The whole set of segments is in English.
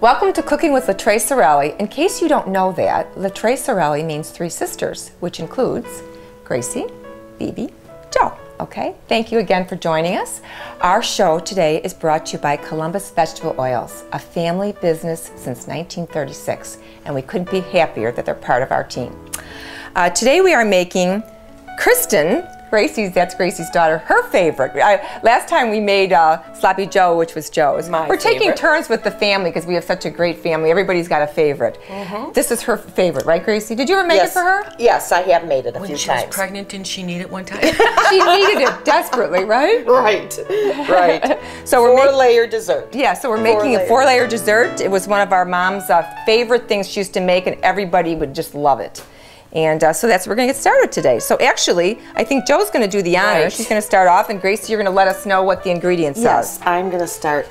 Welcome to Cooking with LaTrey Sorelli. In case you don't know that, LaTrey Sorelli means three sisters, which includes Gracie, Phoebe, Jo. Okay, thank you again for joining us. Our show today is brought to you by Columbus Vegetable Oils, a family business since 1936, and we couldn't be happier that they're part of our team. Today we are making Kristen, that's Gracie's daughter, her favorite. Last time we made Sloppy Joe, which was Joe's. We're taking turns with the family because we have such a great family. Everybody's got a favorite. This is her favorite, right, Gracie? Did you ever make it for her? Yes, I have made it a few times. When she was pregnant, didn't she need it one time? She needed it desperately, right? Right. So we're four-layer dessert. Yeah, so we're making a four-layer dessert. It was one of our mom's favorite things she used to make, and everybody would just love it. And so that's we're going to get started today. So actually, I think Jo's going to do the honor. She's going to start off, and Gracie, you're going to let us know what the ingredients are. Yes, I'm going to start.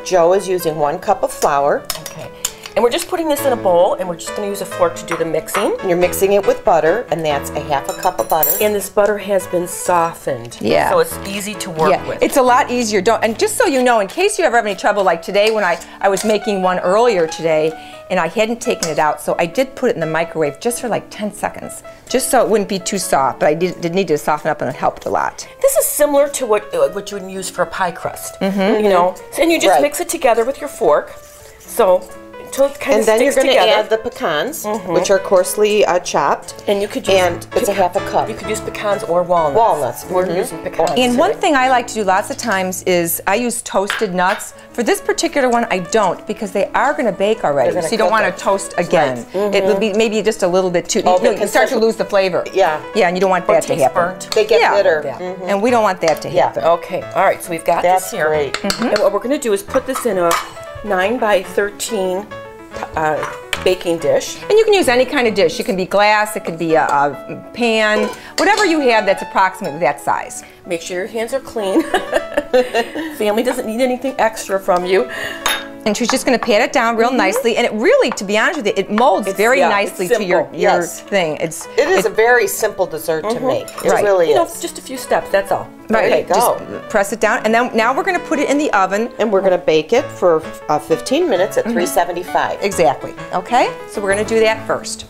Jo is using 1 cup of flour. Okay. And we're just putting this in a bowl, and we're just going to use a fork to do the mixing. And you're mixing it with butter, and that's a 1/2 cup of butter. And this butter has been softened. Yeah. So it's easy to work with. It's a lot easier. And just so you know, in case you ever have any trouble, like today when I was making one earlier today, and I hadn't taken it out, so I did put it in the microwave just for like 10 seconds, just so it wouldn't be too soft, but I did need to soften up, and it helped a lot. This is similar to what you would use for a pie crust, you know? And you just mix it together with your fork, so until it kind of then sticks you're going to together. add the pecans, which are coarsely chopped. And you could use it's a 1/2 cup. You could use pecans or walnuts. Walnuts. We're using pecans. And one thing I like to do lots of times is I use toasted nuts. For this particular one, I don't, because they are going to bake already, so you don't want to toast again. It would be maybe just a little bit too. You start to lose the flavor. Yeah, and you don't want that to happen. Burnt. They get bitter, and we don't want that to happen. Okay. All right. So we've got this here. That's great. And what we're going to do is put this in a 9 by 13 baking dish. And you can use any kind of dish. It can be glass, it could be a pan, whatever you have that's approximately that size. Make sure your hands are clean. Family doesn't need anything extra from you. And she's just going to pat it down real nicely, and it really, to be honest with you, it molds very nicely to your thing. It is a very simple dessert to make. It really is. Just a few steps, that's all. Right. Okay, go. Just press it down, and then now we're going to put it in the oven. And we're going to bake it for 15 minutes at 375. Exactly. Okay? So we're going to do that first.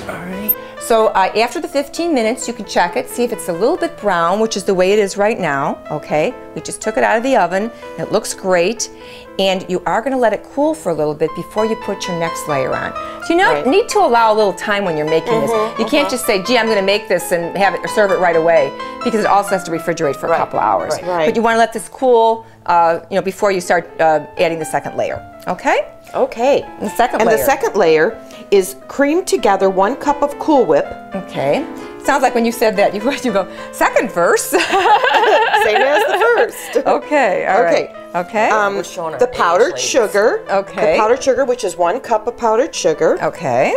All right. So after the 15 minutes, you can check it, see if it's a little bit brown, which is the way it is right now, okay? We just took it out of the oven, and it looks great, and you are gonna let it cool for a little bit before you put your next layer on. So you need to allow a little time when you're making this. You can't just say, gee, I'm gonna make this and have it or serve it right away, because it also has to refrigerate for a couple hours. But you wanna let this cool, before you start adding the second layer, okay? Okay. And the second layer is cream together 1 cup of Cool Whip. Okay. Sounds like when you said that, you go, second verse. Same as the first. Okay, all right. Okay. The powdered sugar. Okay. The powdered sugar, which is 1 cup of powdered sugar. Okay.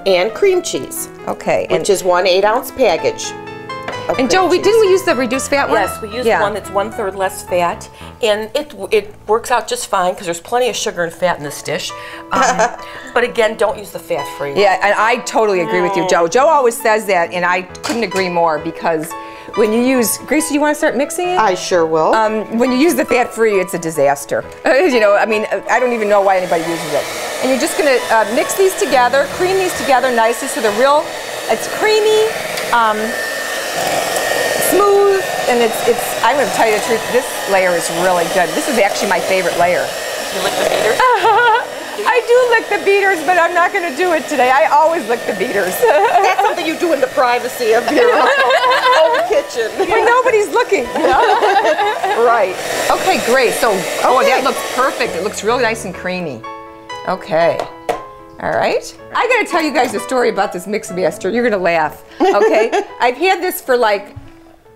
And cream cheese. Okay. Which is 1 8-ounce package. And Jo, didn't we use the reduced fat one? Yes, we used one that's 1/3 less fat, and it works out just fine because there's plenty of sugar and fat in this dish. But again, don't use the fat-free. Yeah, and I totally agree with you, Jo. Jo always says that, and I couldn't agree more, because when you use, Gracie, do you want to start mixing it? I sure will. When you use the fat-free, it's a disaster. I mean, I don't even know why anybody uses it. And you're just going to mix these together, cream these together nicely so it's creamy, smooth, and I'm going to tell you the truth, this layer is really good. This is actually my favorite layer. You lick the beaters? I do lick the beaters, but I'm not going to do it today. I always lick the beaters. That's something you do in the privacy of your own kitchen. When nobody's looking. Right. Okay, great. So, that looks perfect. It looks really nice and creamy. Okay. All right. I got to tell you guys a story about this mix master. You're going to laugh. Okay. I've had this for like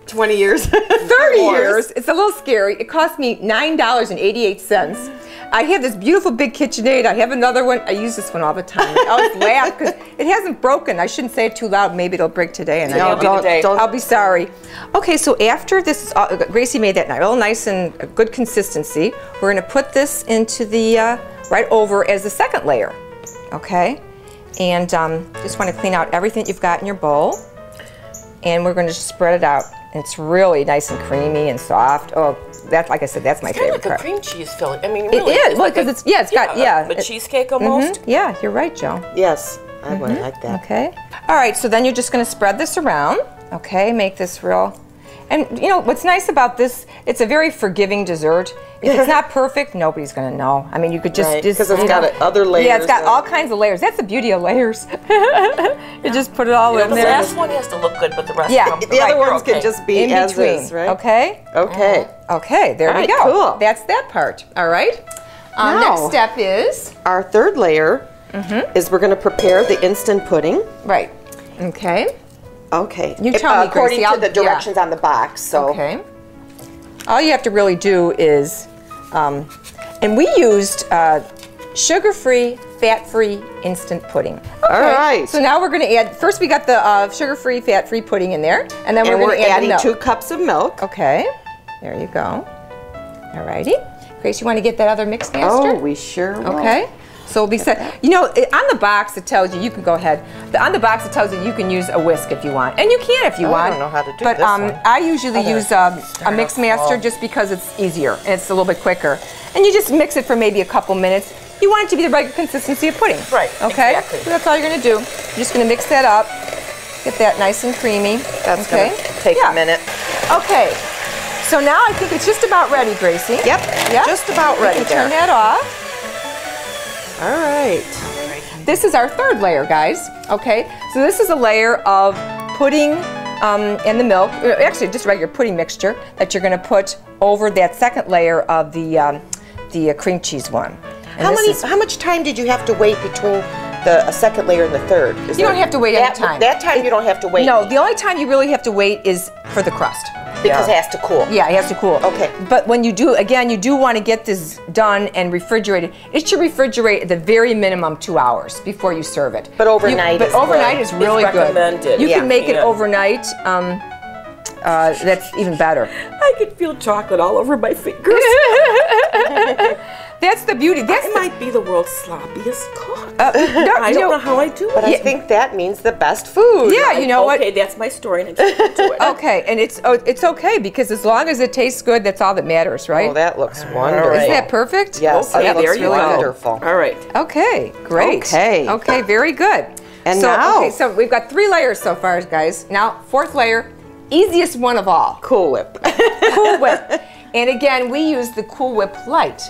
20 years. 30 years. It's a little scary. It cost me $9.88. I have this beautiful big KitchenAid. I have another one. I use this one all the time. I always laugh because it hasn't broken. I shouldn't say it too loud. Maybe it'll break today, and I'll be sorry. Okay, so after this, Gracie made that real nice and good consistency. We're going to put this into the right over as the second layer. Okay, and just want to clean out everything you've got in your bowl, and we're going to just spread it out. It's really nice and creamy and soft. Oh, that, like I said, that's my Kind of favorite like a part. cream cheese filling. I mean, It really. is, well, like because a- it's, yeah, it's got, yeah. A cheesecake almost. Yeah, you're right, Joe. Yes, I would like that. Okay. All right, so then you're just going to spread this around. Okay, make this real. And you know what's nice about this? It's a very forgiving dessert. If it's not perfect, nobody's going to know. I mean, you could just Right, 'cause it's you got know, other layers Yeah, it's got of- all kinds of layers. That's the beauty of layers. You just put it all in The there. last one has to look good, but the rest Yeah, come- The Right, other you're ones can okay. just be in as between. is, right? Okay. Okay. Okay. There All we right, go. cool. That's that part. All right. Now- Next step is Our third layer is we're going to prepare the instant pudding. right. Okay. Okay. You tell me, according Gracie, to the yeah. directions on the box. So Okay. All you have to really do is, and we used sugar-free, fat-free instant pudding. Okay. All right. So now we're going to add. First, we got the sugar-free, fat-free pudding in there, and then and we're we're going to add adding the milk. 2 cups of milk. Okay. There you go. All righty. Grace, you want to get that other mix master? Oh, we sure will. Okay. So we'll be set. You know, on the box it tells you can go ahead. On the box it tells you can use a whisk if you want, and you can if you Oh, want. I don't know how to do but this one. I usually use a mix master just because it's easier and it's a little bit quicker. And you just mix it for maybe a couple minutes. You want it to be the regular consistency of pudding. Right, Okay. exactly. So that's all you're going to do. You're just going to mix that up, get that nice and creamy. That's okay. going to take a minute. Okay. So now I think it's just about ready, Gracie. Yep. Yeah. Just about We ready can there. turn that off. All right. This is our third layer, guys. Okay, so this is a layer of pudding and the milk. Actually, just regular pudding mixture that you're going to put over that second layer of the cream cheese one. And How much time did you have to wait between the second layer and the third? You don't have to wait any time. That time you don't have to wait. No, the only time you really have to wait is for the crust. because it has to cool. Yeah, it has to cool. Okay. But when you do, again, you do want to get this done and refrigerated. It should refrigerate at the very minimum 2 hours before you serve it. But overnight is overnight good. is really It's good. recommended. You Yeah. can make it Yeah. overnight. That's even better. I could feel chocolate all over my fingers. That's the beauty. That's I might be the world's sloppiest cook. no, I you don't know- know how I do But it. I think that means the best food. Yeah, you know what? Okay, that's my story, and I'm sticking to it. Okay, and it's okay because as long as it tastes good, that's all that matters, right? Oh, that looks wonderful. right. Isn't that perfect? Yes, Okay, that there looks you really go. wonderful. All right. Okay, great. Okay. Okay, very good. And so, now- okay, so we've got 3 layers so far, guys. Now, 4th layer, easiest one of all. Cool Whip. Cool Whip. And again, we use the Cool Whip Light.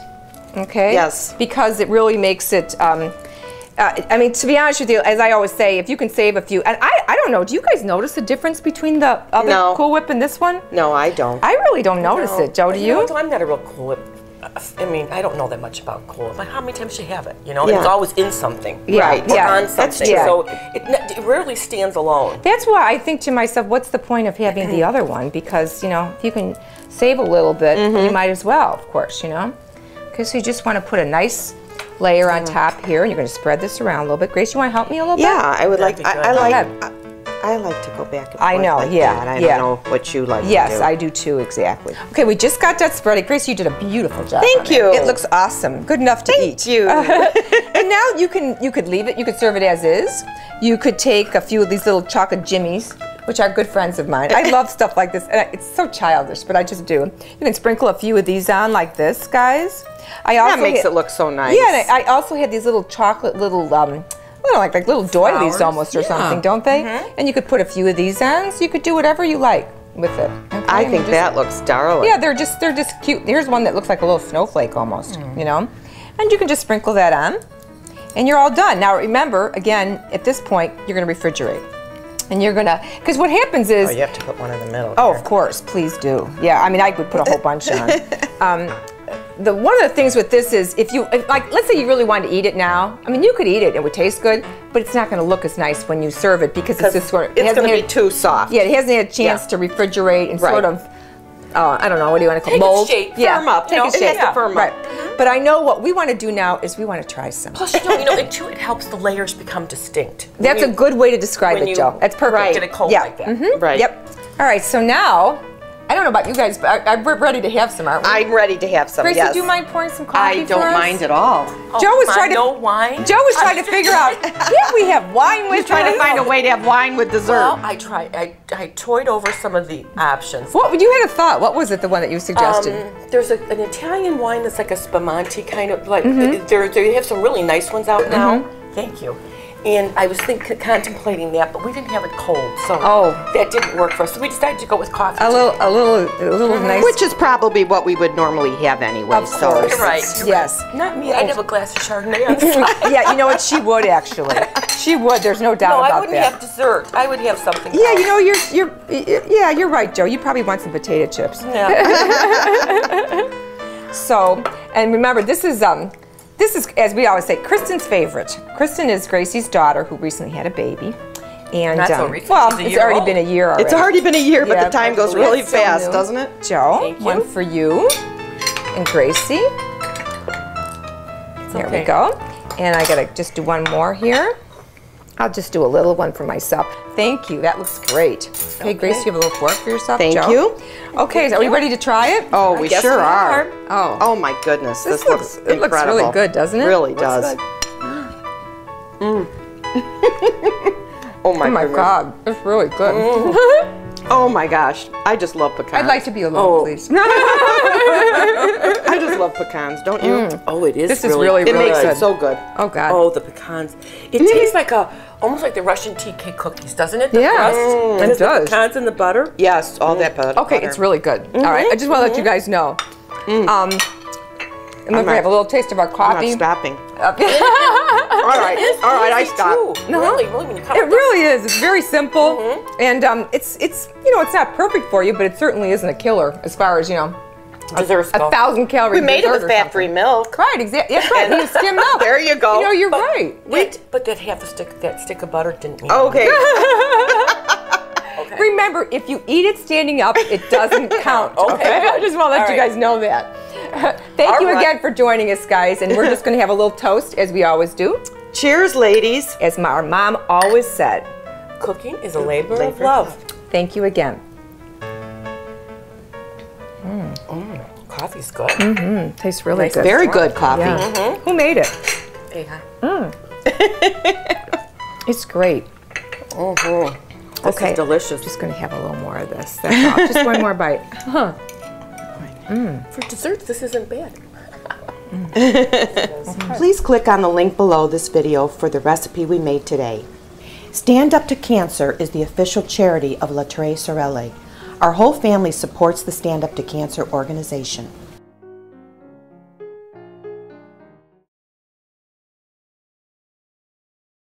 Okay? Yes. Because it really makes it, I mean, to be honest with you, as I always say, if you can save a few, and I don't know, do you guys notice the difference between the other No. Cool Whip and this one? No, I don't. I really don't notice it. Joe, do You know you? what, I'm not a real Cool Whip. I mean, I don't know that much about Cool Whip. Like, how many times you have it? You know, and Yeah. it's always in something. Yeah, Right. Or yeah. on That's something. true. So it rarely stands alone. That's why I think to myself, what's the point of having the other one? Because, you know, if you can save a little bit, you might as well, of course, you know? Okay, so you just want to put a nice layer on top here, and you're going to spread this around a little bit. Grace, you want to help me a little bit? Yeah, I would like. That'd be I good. like. ahead. I like to go back and forth. I know, like yeah, that. I yeah. don't know what you like. Yes, to do. I do too, exactly. Okay, we just got that spread. Grace, you did a beautiful job. Thank on that. you. It looks awesome. Good enough to eat. Thank you. And now you could leave it. You could serve it as is. You could take a few of these little chocolate jimmies, which are good friends of mine. I love stuff like this. And it's so childish, but I just do. You can sprinkle a few of these on like this, guys. That makes it look so nice. Yeah, and I also had these little chocolate little like little doilies Flowers. almost or Yeah. something, don't they? And you could put a few of these on, so you could do whatever you like with it. Okay? I And think just- that looks darling. Yeah, they're just cute. Here's one that looks like a little snowflake almost, you know? And you can just sprinkle that on, and you're all done. Now remember, again, at this point, you're gonna refrigerate. And you're gonna, because what happens is, Oh, you have to put one in the middle. oh, here. of course, please do. Yeah, I mean, I would put a whole bunch on. One of the things with this is, if like, let's say you really wanted to eat it now. I mean, you could eat it; it would taste good, but it's not going to look as nice when you serve it because it's just sort of. It's going to be too soft. Yeah, it hasn't had a chance Yeah. to refrigerate and Right. sort of. I don't know. What do you want to call Take its mold? shape, Yeah, firm up. Take No, its it has shape. to firm up. Right. But I know what we want to do now is we want to try some. Plus, you know, and too, it helps the layers become distinct. That's a good way to describe when it, you Joe. That's perfect. Get it cold Yeah. like that. Right. Yep. All right. So now I don't know about you guys, but we're ready to have some, aren't we? I'm ready to have some, Gracie, yes. do you mind pouring some coffee I don't for us? mind at all. Joe was trying to no wine. Joe was trying to figure out, can't we have wine with Trying to us? find a way to have wine with dessert. Well, I tried. I toyed over some of the options. What you had a thought? What was it? The one that you suggested? There's an Italian wine that's like a spumante kind of like. They have some really nice ones out now. Thank you. And I was contemplating that, but we didn't have it cold, so that didn't work for us. So we decided to go with coffee. A little nice. Which is probably what we would normally have anyway. Of course. You're right. Yes. Not me. I'd have a glass of Chardonnay on the side. Yeah, you know what? She would actually. She would. There's no doubt No, about I wouldn't that. have dessert. I would have something. Yeah, else. you know, you're right, Joe. You probably want some potato chips. Yeah. So, and remember, this is, as we always say, Kristen's favorite. Kristen is Gracie's daughter who recently had a baby. And, Not so recent. well, She's a it's year already old. been a year already. It's already been a year, but Yeah, the time goes but really it's so fast, new. doesn't it? Joe, Thank you. one for you. And Gracie. There we okay. go. And I gotta just do one more here. I'll just do a little one for myself. Thank you. That looks great. Okay, Grace, you have a little fork for yourself. Thank Joe? you. Okay, are we ready to try it? Oh, we guess sure we are. are. Oh. Oh my goodness, this looks it looks incredible. really good, doesn't it? Really Looks does. good. Oh my, Oh my goodness. God, it's really good. Oh my gosh, I just love pecans. I'd like to be alone, please. I just love pecans, don't you? Oh, it is. This is really, It really makes good. it so good. Oh God. Oh, the pecans. It tastes like almost like the Russian tea cake cookies, doesn't it? The Yeah, crust. it Just the does. pecans and the butter. Yes, all that butter. Okay, it's really good. All right, I just want to let you guys know. And we're gonna have a little taste of our I'm coffee. not stopping. Uh, all right, I Easy, stop. too. Really, when you come It really is. It's very simple, and it's you know, it's not perfect for you, but it certainly isn't a killer as far as, you know, desserts go. 1,000 calorie. We made it dessert with or fat-free something. milk. Right, exactly. That's right. You skim milk. There you go. You know, you're right. But that half that stick of butter didn't mean Okay. Remember, if you eat it standing up, it doesn't count. Okay. I just want to let All you right. guys know that. Thank All you right. again for joining us, guys, and we're just going to have a little toast, as we always do. Cheers, ladies. As our mom always said, Cooking is a labor of Labor. love. thank you again. Coffee's good. Tastes really Nice. good. Very good coffee. Yeah. Who made it? Hey, hi. It's great. This Okay. is delicious. Just going to have a little more of this. That's all. Just one more bite. For desserts, this isn't bad. Please click on the link below this video for the recipe we made today. Stand Up to Cancer is the official charity of La Tre Sorelle. Our whole family supports the Stand Up to Cancer organization.